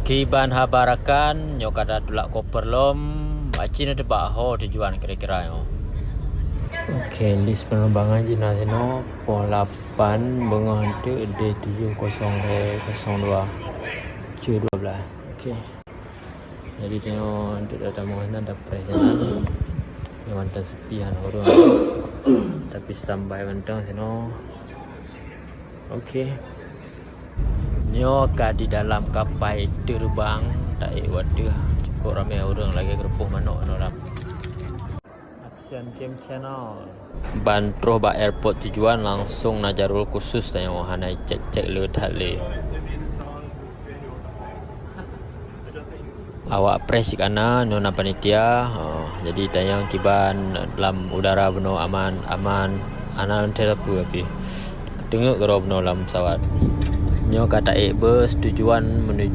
Kiban habarakan nyo kada tulak koper lom acin ada baho tujuan kira-kira yo. Okey, list penerbangan Jina Sino pukul 8 bengah tu D7002 Q12. Okey. Jadi tengok untuk datang mana ada perjalanan yang mantan sepian orang. Tapi standby mantan Sino. Okey. Nyo ka di dalam kapal terbang tak wadah cukup ramai orang lagi kerupuh manok dalam Asian Game Channel. Bantroh ba airport tujuan langsung najarul khusus tanya wahana cek le thale. Awak press kana nona panitia. Jadi tayang kiban dalam udara beno aman anan terapi api. Tengok garo beno dalam pesawat. Nyo kata bus tujuan menuju